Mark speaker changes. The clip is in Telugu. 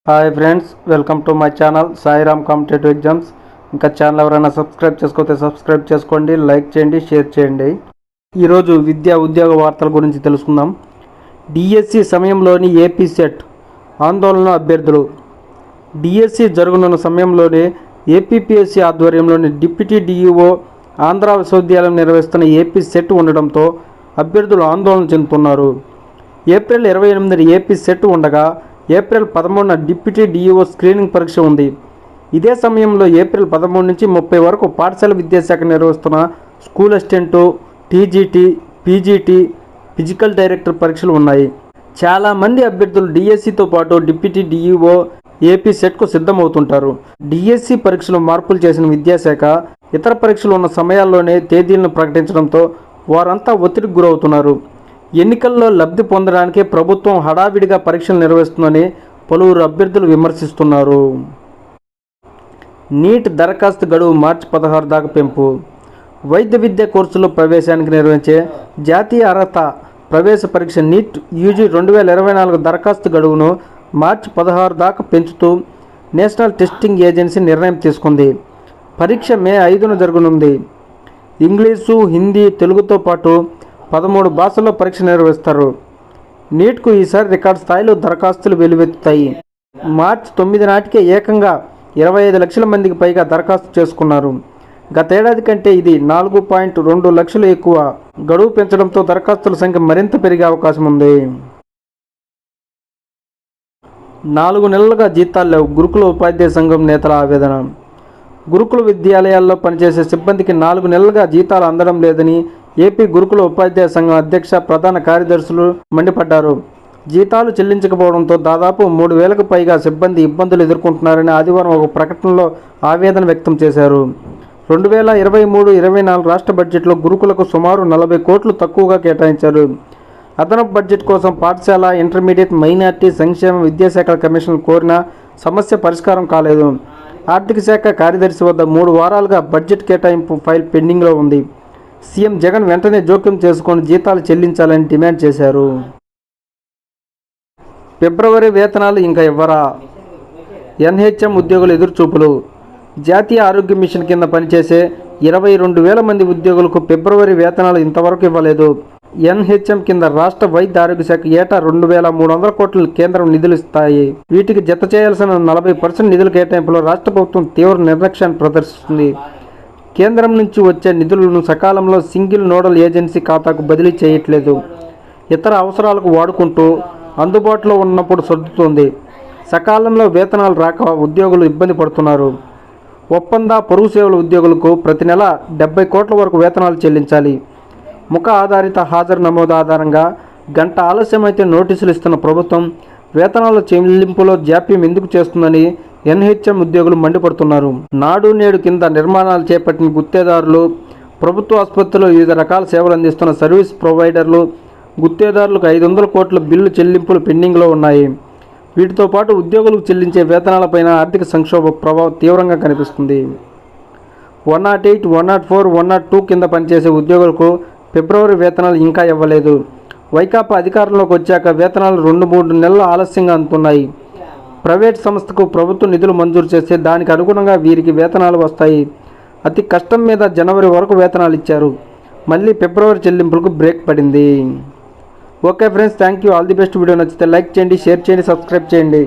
Speaker 1: Hi friends, welcome to my channel Sairam competitive exams. ఇంకా ఛానల్ ఎవరైనా సబ్స్క్రైబ్ చేసుకోతే సబ్స్క్రైబ్ చేసుకోండి, లైక్ చేయండి, షేర్ చేయండి. ఈరోజు విద్యా ఉద్యోగ వార్తల గురించి తెలుసుకుందాం. డిఎస్సి సమయంలోని ఏపీ సెట్ ఆందోళన అభ్యర్థులు. డిఎస్సి జరగనున్న సమయంలోనే ఏపీపీఎస్సీ ఆధ్వర్యంలోని డిప్యూటీ డిఈఓ ఆంధ్ర విశ్వవిద్యాలయం నిర్వహిస్తున్న ఏపీ సెట్ ఉండడంతో అభ్యర్థులు ఆందోళన చెందుతున్నారు. ఏప్రిల్ 28న ఏపీ సెట్ ఉండగా ఏప్రిల్ 13న డిప్యూటీ డిఈఓ స్క్రీనింగ్ పరీక్ష ఉంది. ఇదే సమయంలో ఏప్రిల్ 13 నుంచి 30 వరకు పాఠశాల విద్యాశాఖ నిర్వహిస్తున్న school assistant, TGT, PGT, physical director పరీక్షలు ఉన్నాయి. చాలామంది అభ్యర్థులు డిఎస్సితో పాటు డిప్యూటీ డిఈఓ ఏపీ సెట్కు సిద్ధమవుతుంటారు. డిఎస్సి పరీక్షలు మార్పులు చేసిన విద్యాశాఖ ఇతర పరీక్షలు ఉన్న సమయాల్లోనే తేదీలను ప్రకటించడంతో వారంతా ఒత్తిడికి గురవుతున్నారు. ఎన్నికల్లో లబ్ధి పొందడానికే ప్రభుత్వం హడావిడిగా పరీక్షలు నిర్వహిస్తుందని పలువురు అభ్యర్థులు విమర్శిస్తున్నారు. నీట్ దరఖాస్తు గడువు మార్చి 16 దాకా పెంపు. వైద్య విద్యా కోర్సుల్లో ప్రవేశానికి నిర్వహించే జాతీయ అర్హత ప్రవేశ పరీక్ష నీట్ యూజీ 2024 దరఖాస్తు గడువును మార్చి 16 దాకా పెంచుతూ నేషనల్ టెస్టింగ్ ఏజెన్సీ నిర్ణయం తీసుకుంది. పరీక్ష మే 5న జరగనుంది. ఇంగ్లీషు, హిందీ, తెలుగుతో పాటు 13 భాషల్లో పరీక్ష నిర్వహిస్తారు. నీట్కు ఈసారి రికార్డు స్థాయిలో దరఖాస్తులు వెలువెత్తుతాయి. మార్చి 9 నాటికే ఏకంగా 25 లక్షల మందికి పైగా దరఖాస్తు చేసుకున్నారు. గతేడాది కంటే ఇది 4.2 లక్షలు ఎక్కువ. గడువు పెంచడంతో దరఖాస్తుల సంఖ్య మరింత పెరిగే అవకాశం ఉంది. 4 నెలలుగా జీతాలు లేవు. గురుకుల ఉపాధ్యాయ సంఘం నేతల ఆవేదన. గురుకుల విద్యాలయాల్లో పనిచేసే సిబ్బందికి 4 నెలలుగా జీతాలు అందడం లేదని ఏపీ గురుకుల ఉపాధ్యాయ సంఘం అధ్యక్ష, ప్రధాన కార్యదర్శులు మండిపడ్డారు. జీతాలు చెల్లించకపోవడంతో దాదాపు 3,000కు పైగా సిబ్బంది ఇబ్బందులు ఎదుర్కొంటున్నారని ఆదివారం ఒక ప్రకటనలో ఆవేదన వ్యక్తం చేశారు. 2023-24 రాష్ట్ర బడ్జెట్లో గురుకులకు సుమారు 40 కోట్లు తక్కువగా కేటాయించారు. అదనపు బడ్జెట్ కోసం పాఠశాల, ఇంటర్మీడియట్, మైనార్టీ సంక్షేమ విద్యాశాఖల కమిషన్ కోరిన సమస్య పరిష్కారం కాలేదు. ఆర్థిక శాఖ కార్యదర్శి వద్ద 3 వారాలుగా బడ్జెట్ కేటాయింపు ఫైల్ పెండింగ్లో ఉంది. సీఎం జగన్ వెంటనే జోక్యం చేసుకొని జీతాలు చెల్లించాలని డిమాండ్ చేశారు. ఫిబ్రవరి వేతనాలు ఇంకా ఇవ్వరా? ఎన్హెచ్ఎం ఉద్యోగులు ఎదురుచూపులు. జాతీయ ఆరోగ్య మిషన్ కింద పనిచేసే 22,000 మంది ఉద్యోగులకు ఫిబ్రవరి వేతనాలు ఇంతవరకు ఇవ్వలేదు. ఎన్హెచ్ఎం కింద రాష్ట్ర వైద్య ఆరోగ్య శాఖ ఏటా 2,300 కోట్లు కేంద్రం నిధులు ఇస్తాయి. వీటికి జత చేయాల్సిన 40% నిధుల కేటాయింపులో రాష్ట్ర ప్రభుత్వం తీవ్ర నిర్లక్ష్యాన్ని ప్రదర్శిస్తుంది. కేంద్రం నుంచి వచ్చే నిధులను సకాలంలో సింగిల్ నోడల్ ఏజెన్సీ ఖాతాకు బదిలీ చేయట్లేదు. ఇతర అవసరాలకు వాడుకుంటూ అందుబాటులో ఉన్నప్పుడు సర్దుతోంది. సకాలంలో వేతనాలు రాక ఉద్యోగులు ఇబ్బంది పడుతున్నారు. ఒప్పంద, పొరుగు సేవల ఉద్యోగులకు ప్రతి నెల 70 కోట్ల వరకు వేతనాలు చెల్లించాలి. ముఖ ఆధారిత హాజరు నమోదు ఆధారంగా గంట ఆలస్యమైతే నోటీసులు ఇస్తున్న ప్రభుత్వం వేతనాల చెల్లింపులో జాప్యం ఎందుకు చేస్తుందని ఎన్హెచ్ఎం ఉద్యోగులు మండిపడుతున్నారు. నాడు నేడు కింద నిర్మాణాలు చేపట్టిన గుత్తేదారులు, ప్రభుత్వ ఆసుపత్రుల్లో వివిధ రకాల సేవలు అందిస్తున్న సర్వీస్ ప్రొవైడర్లు, గుత్తేదారులకు 500 కోట్ల బిల్లు చెల్లింపులు పెండింగ్లో ఉన్నాయి. వీటితో పాటు ఉద్యోగులకు చెల్లించే వేతనాలపైన ఆర్థిక సంక్షోభ ప్రభావం తీవ్రంగా కనిపిస్తుంది. 108, 104, 102 కింద పనిచేసే ఉద్యోగులకు ఫిబ్రవరి వేతనాలు ఇంకా ఇవ్వలేదు. వైకాపా అధికారంలోకి వచ్చాక వేతనాలు 2-3 నెలలు ఆలస్యంగా అందుతున్నాయి. ప్రైవేట్ సంస్థకు ప్రభుత్వం నిధులు మంజూరు చేస్తే దానికి అనుగుణంగా వీరికి వేతనాలు వస్తాయి. అతి కష్టం మీద జనవరి వరకు వేతనాలు ఇచ్చారు. మళ్ళీ ఫిబ్రవరి చెల్లింపులకు బ్రేక్ పడింది. Okay friends, thank you. All the best. Video నచ్చితే లైక్ చేయండి, షేర్ చేయండి, సబ్స్క్రైబ్ చేయండి.